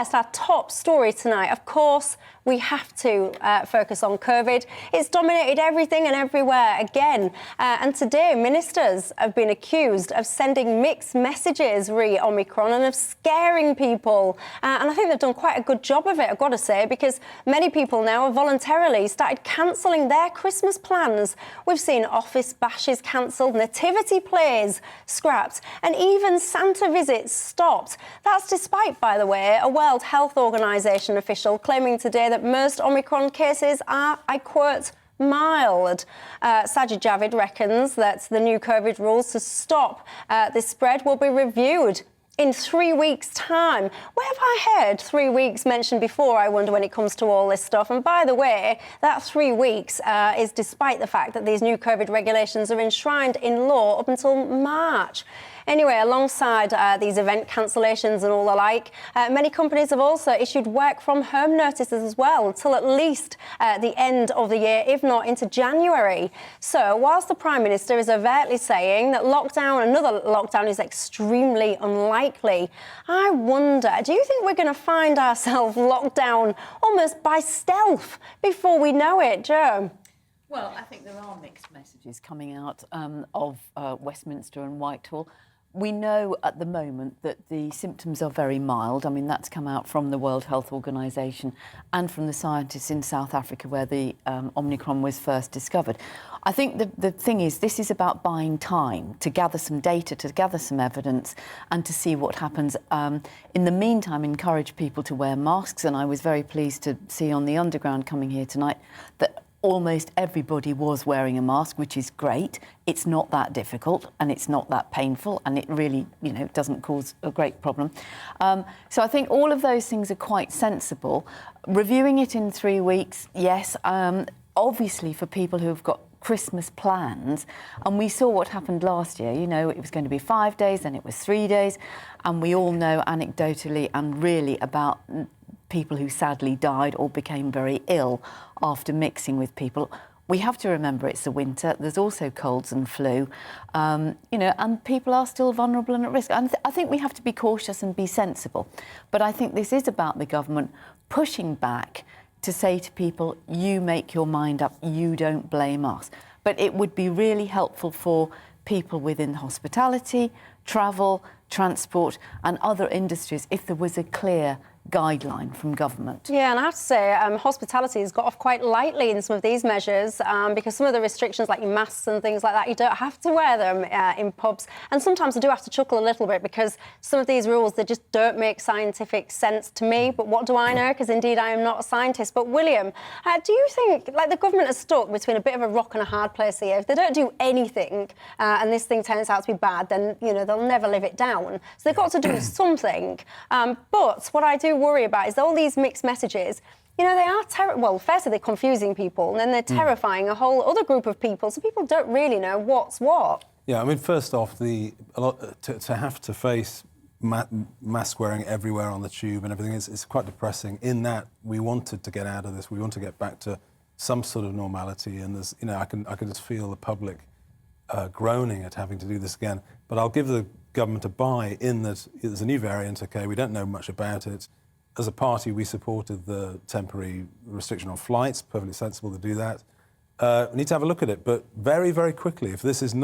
first, our top story tonight. Of course, we have to focus on COVID. It's dominated everything and everywhere again. And today, ministers have been accused of sending mixed messages re Omicron and of scaring people. And I think they've done quite a good job of it, I've got to say, because many people now have voluntarily started cancelling their Christmas plans. We've seen office bashes cancelled, nativity plays scrapped, and even Santa visits stopped. That's despite, by the way, a World Health Organisation official claiming today that most Omicron cases are, I quote, mild. Sajid Javid reckons that the new COVID rules to stop this spread will be reviewed in 3 weeks' time. Where have I heard 3 weeks mentioned before, I wonder, when it comes to all this stuff? And by the way, that 3 weeks is despite the fact that these new COVID regulations are enshrined in law up until March. Anyway, alongside these event cancellations and all the like, many companies have also issued work-from-home notices as well until at least the end of the year, if not into January. So, whilst the Prime Minister is overtly saying that another lockdown is extremely unlikely, I wonder, do you think we're going to find ourselves locked down almost by stealth before we know it, Jo? Well, I think there are mixed messages coming out of Westminster and Whitehall. We know at the moment that the symptoms are very mild. I mean, that's come out from the World Health Organisation and from the scientists in South Africa where the Omicron was first discovered. I think the thing is, this is about buying time to gather some data, to gather some evidence and to see what happens. In the meantime, encourage people to wear masks. And I was very pleased to see on the Underground coming here tonight that almost everybody was wearing a mask, which is great. It's not that difficult and it's not that painful and it really, doesn't cause a great problem. So I think all of those things are quite sensible. Reviewing it in 3 weeks, yes. Obviously, for people who've got Christmas plans, and we saw what happened last year, it was going to be 5 days, then it was 3 days, and we all know anecdotally and really about people who sadly died or became very ill after mixing with people. We have to remember it's the winter. There's also colds and flu, and people are still vulnerable and at risk. And I think we have to be cautious and be sensible. But I think this is about the government pushing back to say to people, you make your mind up, you don't blame us. But it would be really helpful for people within hospitality, travel, transport and other industries if there was a clear guideline from government. Yeah, and I have to say, hospitality has got off quite lightly in some of these measures because some of the restrictions, like your masks and things like that, you don't have to wear them in pubs. And sometimes I do have to chuckle a little bit because some of these rules, they just don't make scientific sense to me. But what do I know? Because indeed, I am not a scientist. But William, do you think, the government is stuck between a bit of a rock and a hard place here? If they don't do anything and this thing turns out to be bad, then, they'll never live it down. So they've got to do something. But what I do worry about is all these mixed messages. They are firstly they're confusing people, and then they're terrifying a whole other group of people, so people don't really know what's what. Yeah, I mean, first off, to have to face mask wearing everywhere on the tube and everything is quite depressing. In that we wanted to get out of this, we want to get back to some sort of normality, and there's, I can just feel the public groaning at having to do this again. But I'll give the government a buy in that there's a new variant. Okay, we don't know much about it. As a party, we supported the temporary restriction on flights. Perfectly sensible to do that. We need to have a look at it, but very, very quickly. If this does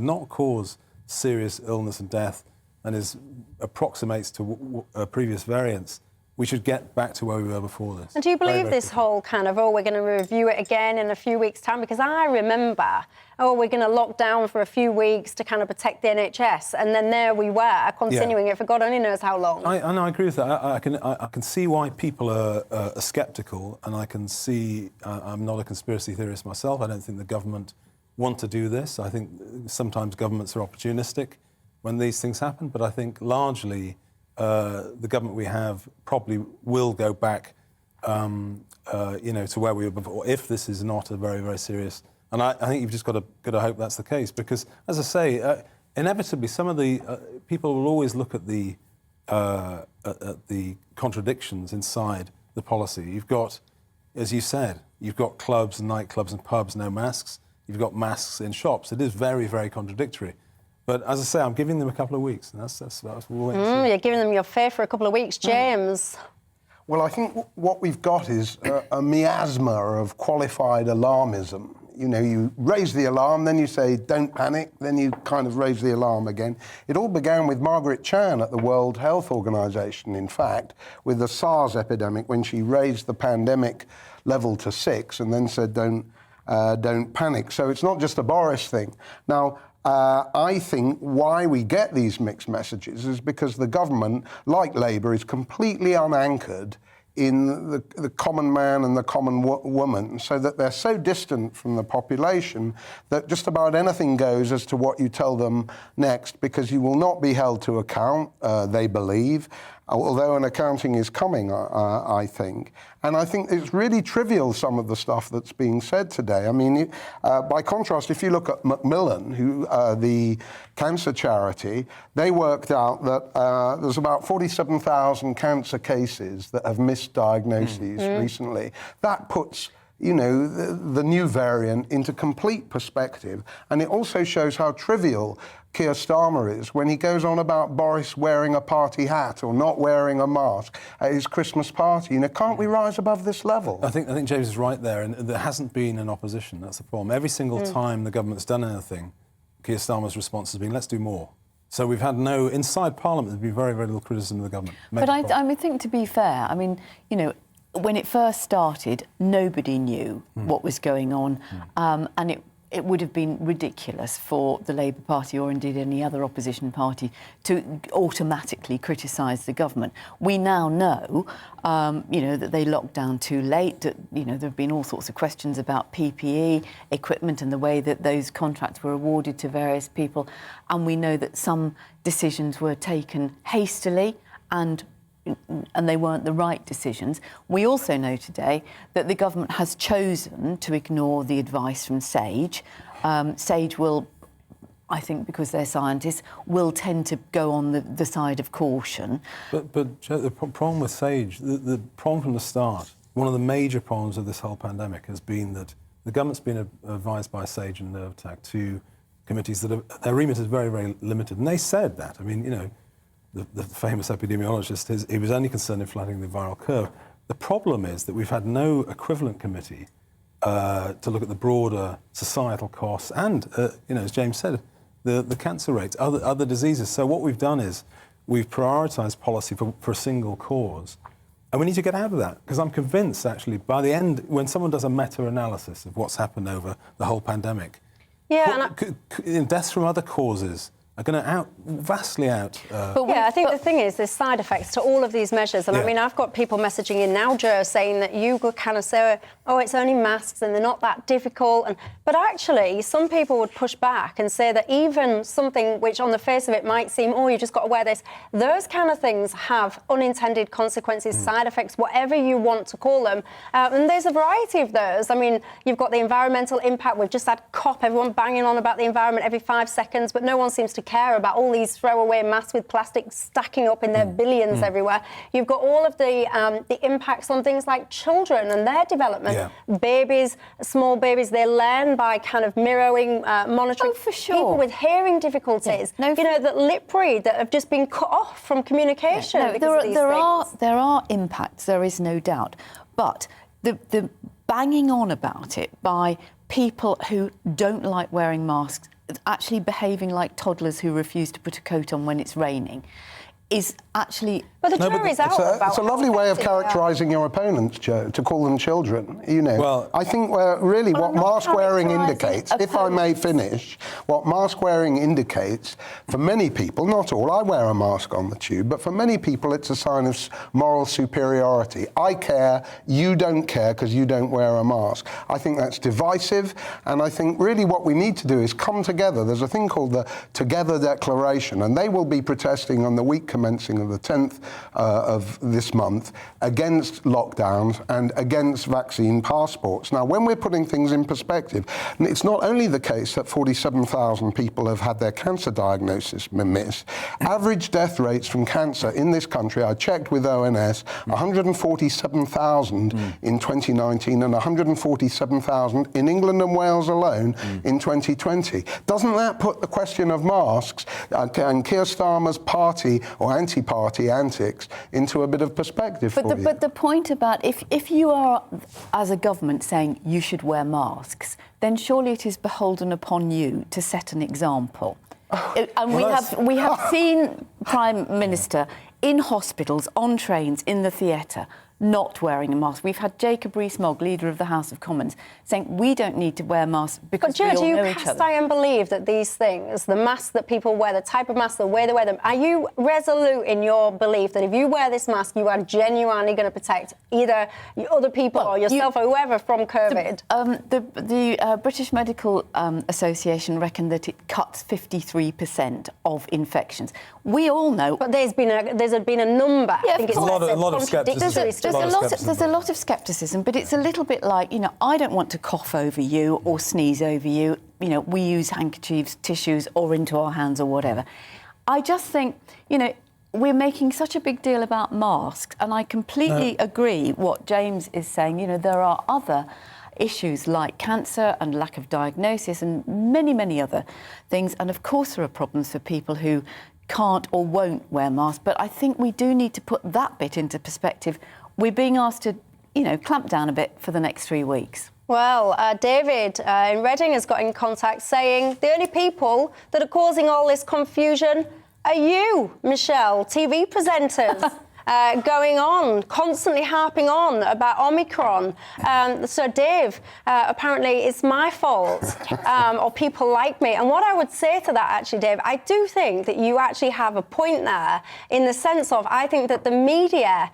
not cause serious illness and death, and approximates to previous variants, we should get back to where we were before this. And do you believe this whole kind of, we're going to review it again in a few weeks' time? Because I remember, we're going to lock down for a few weeks to kind of protect the NHS. And then there we were, continuing it for God only knows how long. I agree with that. I can see why people are sceptical, and I can see, I'm not a conspiracy theorist myself. I don't think the government want to do this. I think sometimes governments are opportunistic when these things happen, but I think largely the government we have probably will go back, to where we were before, if this is not a very, very serious. And I think you've just got to hope that's the case, because, as I say, inevitably some of the people will always look at the contradictions inside the policy. You've got, as you said, you've got clubs and nightclubs and pubs, no masks. You've got masks in shops. It is very, very contradictory. But as I say, I'm giving them a couple of weeks, and that's what we'll wait and see. You're giving them your fair for a couple of weeks. James? Well, I think what we've got is a miasma of qualified alarmism. You know, you raise the alarm, then you say, don't panic, then you kind of raise the alarm again. It all began with Margaret Chan at the World Health Organization, in fact, with the SARS epidemic, when she raised the pandemic level to 6 and then said, don't panic. So it's not just a Boris thing. Now, I think why we get these mixed messages is because the government, like Labour, is completely unanchored in the common man and the common woman, so that they're so distant from the population that just about anything goes as to what you tell them next, because you will not be held to account, they believe, although an accounting is coming, I think. And I think it's really trivial, some of the stuff that's being said today. I mean, by contrast, if you look at Macmillan, the cancer charity, they worked out that there's about 47,000 cancer cases that have missed diagnoses recently. That puts, you know, the new variant into complete perspective. And it also shows how trivial Keir Starmer is when he goes on about Boris wearing a party hat or not wearing a mask at his Christmas party. You know, can't we rise above this level? I think James is right there, and there hasn't been an opposition. That's the problem. Every single time the government's done anything, Keir Starmer's response has been, let's do more. So we've had no, inside Parliament, there's been very, very little criticism of the government. But I think, to be fair, I mean, you know, when it first started, nobody knew what was going on, and it would have been ridiculous for the Labour Party, or indeed any other opposition party, to automatically criticise the government. We now know, you know, that they locked down too late, that, you know, there have been all sorts of questions about PPE, equipment, and the way that those contracts were awarded to various people, and we know that some decisions were taken hastily and they weren't the right decisions. We also know today that the government has chosen to ignore the advice from SAGE. SAGE will, I think, because they're scientists, will tend to go on the side of caution. But Joe, the problem with SAGE, the problem from the start, one of the major problems of this whole pandemic has been that the government's been advised by SAGE and NERVTAC, two committees that their remit is very, very limited. And they said that. I mean, you know, the famous epidemiologist, he was only concerned in flattening the viral curve. The problem is that we've had no equivalent committee to look at the broader societal costs and, you know, as James said, the cancer rates, other diseases. So what we've done is we've prioritised policy for a single cause. And we need to get out of that, because I'm convinced, actually, by the end, when someone does a meta-analysis of what's happened over the whole pandemic, deaths from other causes are going to vastly out. I think the thing is, there's side effects to all of these measures. And I mean, I've got people messaging in now, Joe, saying that you could kind of say, oh, it's only masks and they're not that difficult. But actually, some people would push back and say that even something which on the face of it might seem, oh, you just got to wear this, those kind of things have unintended consequences, side effects, whatever you want to call them. And there's a variety of those. I mean, you've got the environmental impact. We've just had COP, everyone banging on about the environment every 5 seconds, but no one seems to care about all these throwaway masks with plastic stacking up in their billions everywhere. You've got all of the impacts on things like children and their development. Babies, small babies, they learn by kind of mirroring, monitoring. Oh, for sure. People with hearing difficulties, you know, that lip read, that have just been cut off from communication. There are impacts, there is no doubt. But the banging on about it by people who don't like wearing masks, actually behaving like toddlers who refuse to put a coat on when it's raining, is actually... But the jury's out about... It's a lovely way of characterising your opponents, Joe, to call them children, you know. Well, I think really what mask-wearing indicates, if I may finish, what mask-wearing indicates, for many people, not all, I wear a mask on the tube, but for many people it's a sign of moral superiority. I care, you don't care because you don't wear a mask. I think that's divisive, and I think really what we need to do is come together. There's a thing called the Together Declaration, and they will be protesting on the week commencing of the 10th of this month against lockdowns and against vaccine passports. Now, when we're putting things in perspective, it's not only the case that 47,000 people have had their cancer diagnosis missed. Average death rates from cancer in this country, I checked with ONS, 147,000 in 2019 and 147,000 in England and Wales alone in 2020. Doesn't that put the question of masks and Keir Starmer's party or anti-party antics into a bit of perspective for you? But the point about if you are, as a government, saying you should wear masks, then surely it is beholden upon you to set an example. And we have seen Prime Minister in hospitals, on trains, in the theatre, not wearing a mask. We've had Jacob Rees-Mogg, Leader of the House of Commons, saying we don't need to wear masks because we all know each other. But, Jo, do you cast iron believe that these things, the masks that people wear, the type of mask, the way they wear them, are you resolute in your belief that if you wear this mask, you are genuinely going to protect either other people or yourself or whoever from COVID? The British Medical Association reckon that it cuts 53% of infections. We all know... But there's been a number. Yeah, I think it's a lot of scepticism. There's a lot of scepticism, but it's a little bit like, I don't want to cough over you or sneeze over you. We use handkerchiefs, tissues, or into our hands or whatever. I just think, we're making such a big deal about masks, and I completely agree what James is saying. There are other issues like cancer and lack of diagnosis and many, many other things. And of course there are problems for people who can't or won't wear masks, but I think we do need to put that bit into perspective. We're being asked to, clamp down a bit for the next 3 weeks. Well, David in Reading has got in contact saying the only people that are causing all this confusion are you, Michelle, TV presenters. Going on, constantly harping on about Omicron. So, Dave, apparently it's my fault, or people like me. And what I would say to that, actually, Dave, I do think that you actually have a point there in the sense of I think that the media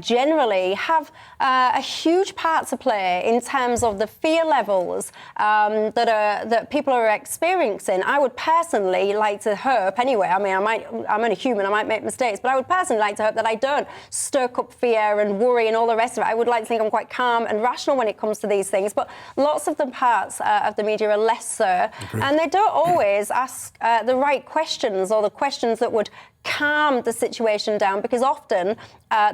generally have a huge part to play in terms of the fear levels that people are experiencing. I would personally like to hope, anyway, I'm only human, I might make mistakes, but I would personally like to hope that I don't stoke up fear and worry and all the rest of it. I would like to think I'm quite calm and rational when it comes to these things, but lots of the parts of the media are less so. Agreed. And they don't always ask the right questions or the questions that would calm the situation down, because often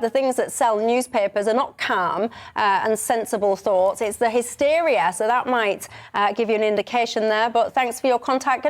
the things that sell newspapers are not calm and sensible thoughts. It's the hysteria, so that might give you an indication there. But thanks for your contact.